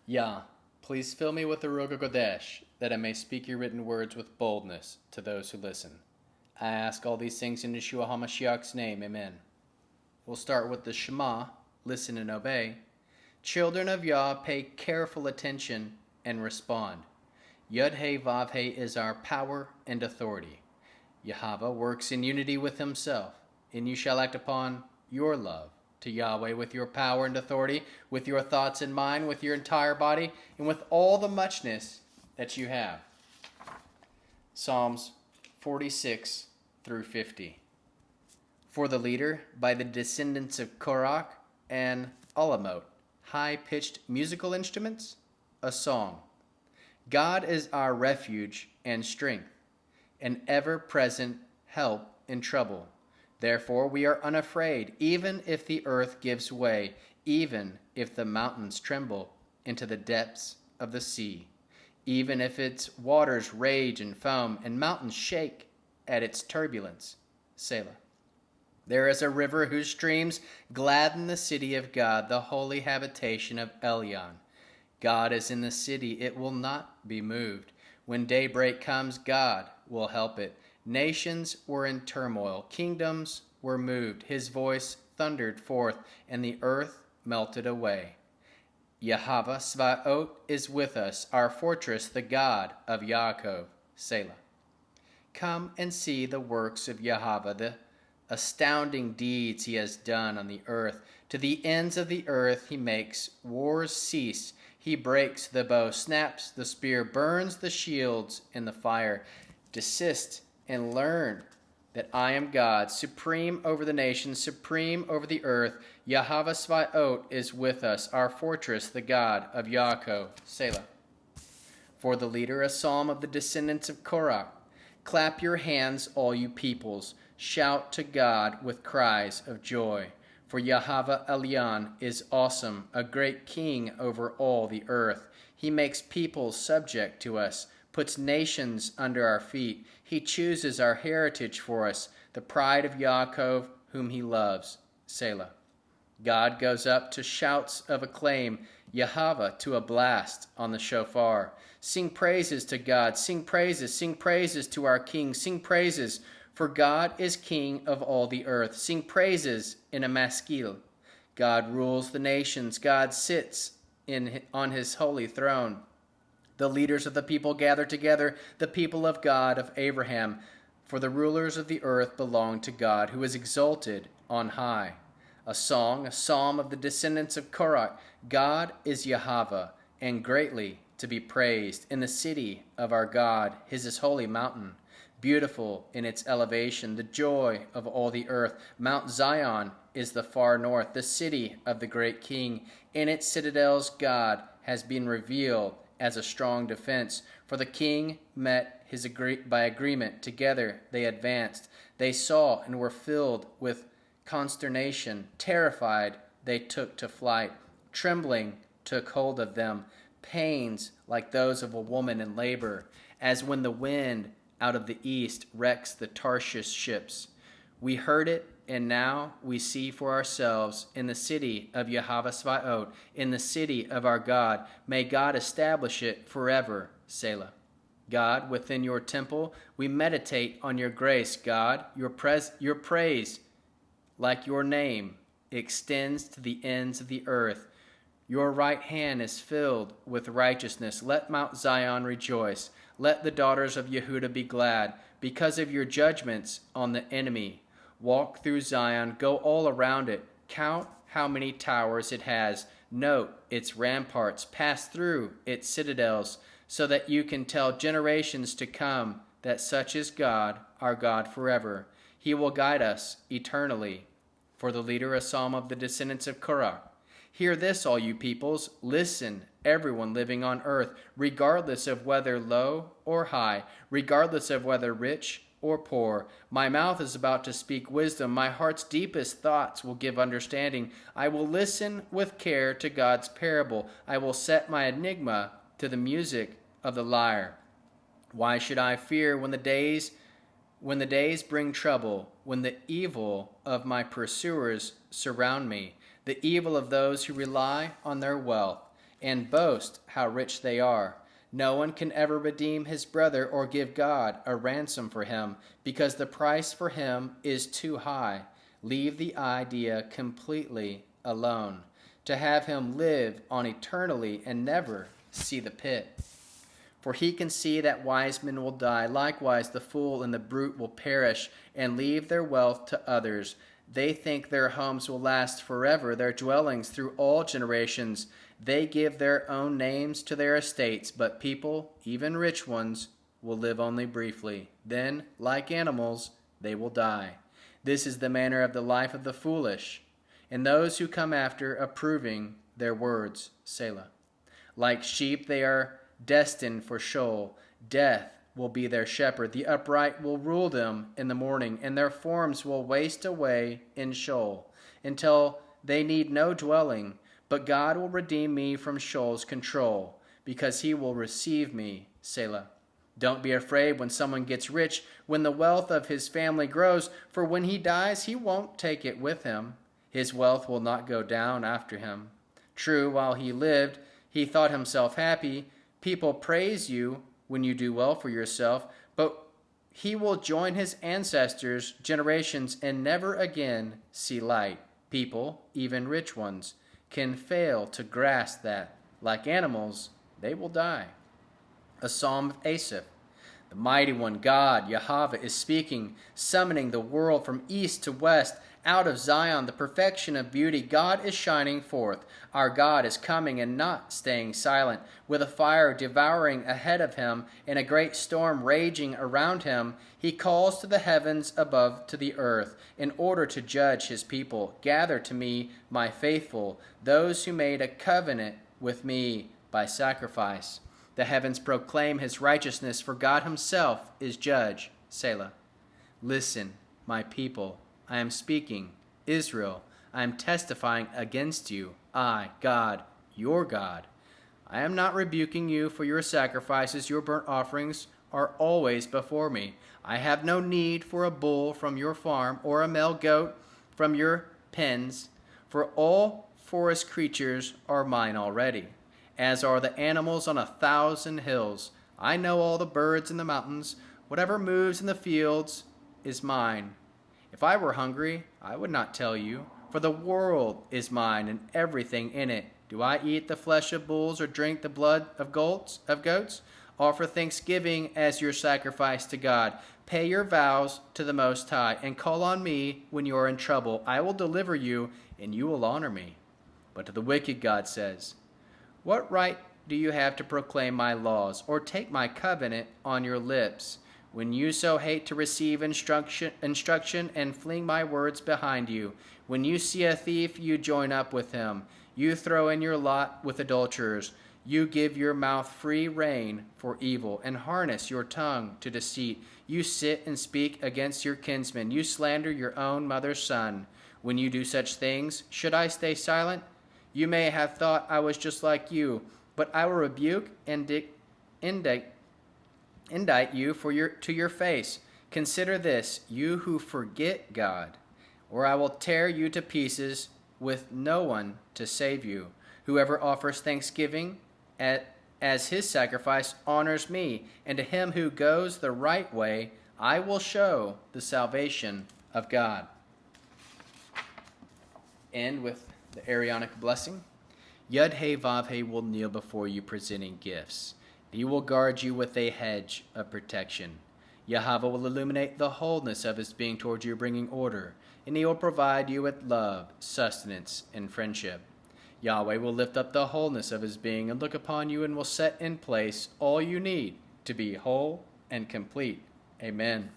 YAH, please fill me with the Ruach HaKodesh, that I may speak your written words with boldness to those who listen. I ask all these things in Yeshua HaMashiach's name, amen. We'll start with the Shema, listen and obey. Children of Yah, pay careful attention and respond. Yud-He Vav-He is our power and authority. Yahweh works in unity with himself, and you shall act upon your love to Yahweh with your power and authority, with your thoughts in mind, with your entire body, and with all the muchness that you have. Psalms 46 through 50. For the leader, by the descendants of Korach and Alamot, high-pitched musical instruments, a song. God is our refuge and strength, an ever-present help in trouble. Therefore we are unafraid, even if the earth gives way, even if the mountains tremble into the depths of the sea, even if its waters rage and foam, and mountains shake at its turbulence. Selah. There is a river whose streams gladden the city of God, the holy habitation of Elyon. God is in the city, it will not be moved. When daybreak comes, God will help it. Nations were in turmoil, kingdoms were moved. His voice thundered forth, and the earth melted away. Yahweh Svaot is with us, our fortress, the God of Yaakov. Selah. Come and see the works of Yahweh, the astounding deeds he has done on the earth. To the ends of the earth he makes wars cease. He breaks the bow, snaps the spear, burns the shields in the fire. Desist and learn that I am God, supreme over the nations, supreme over the earth. Yahweh Svaot is with us, our fortress, the God of Yaakov. Selah. For the leader, a psalm of the descendants of Korah. Clap your hands, all you peoples. Shout to God with cries of joy. For Yahweh Elyon is awesome, a great king over all the earth. He makes peoples subject to us, puts nations under our feet. He chooses our heritage for us, the pride of Yaakov, whom he loves. Selah. God goes up to shouts of acclaim, Yahweh to a blast on the shofar. Sing praises to God, sing praises to our King, sing praises, for God is King of all the earth. Sing praises in a maskil. God rules the nations, God sits on his holy throne. The leaders of the people gather together, the people of God of Abraham, for the rulers of the earth belong to God, who is exalted on high. A song, a psalm of the descendants of Korah. God is Yahweh, and greatly to be praised in the city of our God, his holy mountain, beautiful in its elevation, the joy of all the earth. Mount Zion is the far north, the city of the great King. In its citadels God has been revealed as a strong defense. For the king met by agreement. Together they advanced. They saw and were filled with consternation. Terrified, they took to flight. Trembling took hold of them. Pains like those of a woman in labor, as when the wind out of the east wrecks the Tarshish ships. We heard it, and now we see for ourselves in the city of Yahweh Svaot, in the city of our God. May God establish it forever. Selah. God, within your temple, we meditate on your grace. God, your praise, like your name, extends to the ends of the earth. Your right hand is filled with righteousness. Let Mount Zion rejoice. Let the daughters of Yehudah be glad because of your judgments on the enemy. Walk through Zion, go all around it. Count how many towers it has. Note its ramparts. Pass through its citadels, so that you can tell generations to come that such is God, our God forever. He will guide us eternally. For the leader, a psalm of the descendants of Korah. Hear this, all you peoples. Listen, everyone living on earth, regardless of whether low or high, regardless of whether rich or poor. My mouth is about to speak wisdom. My heart's deepest thoughts will give understanding. I will listen with care to God's parable. I will set my enigma to the music of the lyre. Why should I fear when the days bring trouble, when the evil of my pursuers surround me, the evil of those who rely on their wealth? and boast how rich they are. No one can ever redeem his brother or give God a ransom for him, because the price for him is too high. Leave the idea completely alone, to have him live on eternally and never see the pit. For he can see that wise men will die. Likewise, the fool and the brute will perish and leave their wealth to others. They think their homes will last forever, their dwellings through all generations. They give their own names to their estates, but people, even rich ones, will live only briefly. Then, like animals, they will die. This is the manner of the life of the foolish, and those who come after, approving their words. Selah. Like sheep, they are destined for Sheol. Death will be their shepherd. The upright will rule them in the morning, and their forms will waste away in Sheol, until they need no dwelling. But God will redeem me from Sheol's control, because he will receive me. Selah. Don't be afraid when someone gets rich, when the wealth of his family grows, for when he dies, he won't take it with him. His wealth will not go down after him. True, while he lived, he thought himself happy. People praise you when you do well for yourself, but he will join his ancestors' generations and never again see light. People, even rich ones, can fail to grasp that, like animals, they will die. A psalm of Asaph. The mighty one, God, YAH, is speaking, summoning the world from east to west. Out of Zion, the perfection of beauty, God is shining forth. Our God is coming and not staying silent, with a fire devouring ahead of him and a great storm raging around him. He calls to the heavens above to the earth in order to judge his people. Gather to me, my faithful, those who made a covenant with me by sacrifice. The heavens proclaim his righteousness, for God himself is judge. Selah. Listen, my people, I am speaking. Israel, I am testifying against you. I, God, your God. I am not rebuking you for your sacrifices. Your burnt offerings are always before me. I have no need for a bull from your farm or a male goat from your pens, for all forest creatures are mine already, as are the animals on 1,000 hills. I know all the birds in the mountains. Whatever moves in the fields is mine. If I were hungry, I would not tell you, for the world is mine and everything in it. Do I eat the flesh of bulls or drink the blood of goats? Offer thanksgiving as your sacrifice to God. Pay your vows to the Most High, and call on me when you are in trouble. I will deliver you, and you will honor me. But to the wicked, God says, what right do you have to proclaim my laws, or take my covenant on your lips, when you so hate to receive instruction and fling my words behind you? When you see a thief, you join up with him. You throw in your lot with adulterers. You give your mouth free rein for evil, and harness your tongue to deceit. You sit and speak against your kinsmen. You slander your own mother's son. When you do such things, should I stay silent? You may have thought I was just like you, but I will rebuke and indict you to your face. Consider this, you who forget God, or I will tear you to pieces with no one to save you. Whoever offers thanksgiving as his sacrifice honors me, and to him who goes the right way, I will show the salvation of God. End with the Aaronic blessing. Yud-He Vav-He will kneel before you presenting gifts. He will guard you with a hedge of protection. Yahweh will illuminate the wholeness of his being toward you, bringing order, and he will provide you with love, sustenance, and friendship. Yahweh will lift up the wholeness of his being and look upon you and will set in place all you need to be whole and complete. Amen.